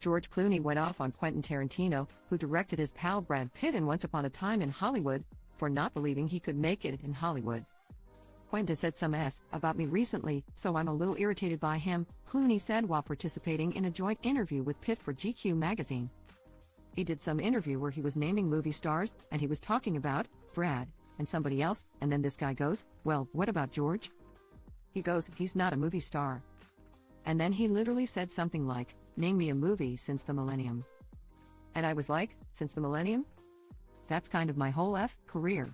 George Clooney went off on Quentin Tarantino, who directed his pal Brad Pitt in Once Upon a Time in Hollywood, for not believing he could make it in Hollywood. Quentin said some S about me recently, so I'm a little irritated by him, Clooney said while participating in a joint interview with Pitt for GQ magazine. He did some interview where he was naming movie stars, and he was talking about Brad and somebody else, and then this guy goes, "Well, what about George?" He goes, "He's not a movie star." And then he literally said something like, "Name me a movie since the millennium." And I was like, since the millennium? That's kind of my whole career.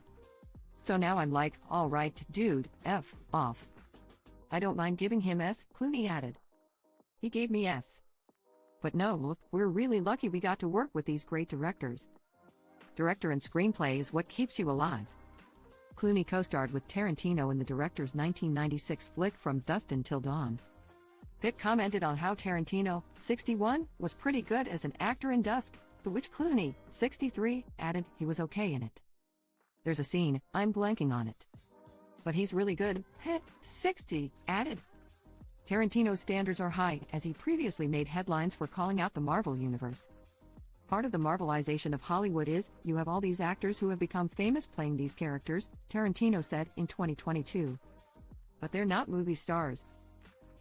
So now I'm like, alright, dude, F off. I don't mind giving him S, Clooney added. He gave me S. But no, look, we're really lucky we got to work with these great directors. Director and screenplay is what keeps you alive. Clooney co-starred with Tarantino in the director's 1996 flick From Dusk Till Dawn. Pitt commented on how Tarantino, 61, was pretty good as an actor in Dusk, to which Clooney, 63, added he was okay in it. There's a scene, I'm blanking on it. But he's really good, Pitt, 60, added. Tarantino's standards are high, as he previously made headlines for calling out the Marvel Universe. Part of the Marvelization of Hollywood is, you have all these actors who have become famous playing these characters, Tarantino said in 2022. But they're not movie stars.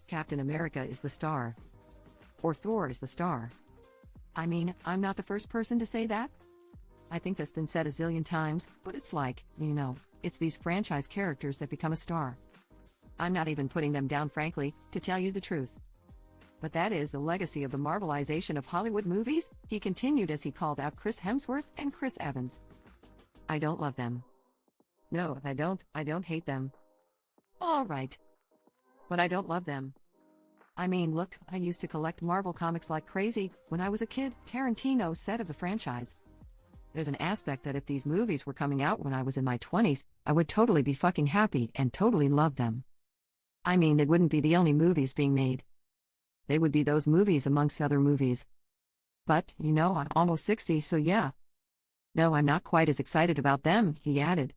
Captain America is the star. Or Thor is the star. I mean, I'm not the first person to say that. I think that's been said a zillion times, but it's like, it's these franchise characters that become a star. I'm not even putting them down, frankly, to tell you the truth. But that is the legacy of the Marvelization of Hollywood movies, he continued as he called out Chris Hemsworth and Chris Evans. I don't love them. No, I don't hate them. All right. But I don't love them. I mean, look, I used to collect Marvel comics like crazy when I was a kid, Tarantino said of the franchise. There's an aspect that if these movies were coming out when I was in my 20s, I would totally be fucking happy and totally love them. I mean, they wouldn't be the only movies being made. They would be those movies amongst other movies. But, I'm almost 60, so yeah. No, I'm not quite as excited about them, he added.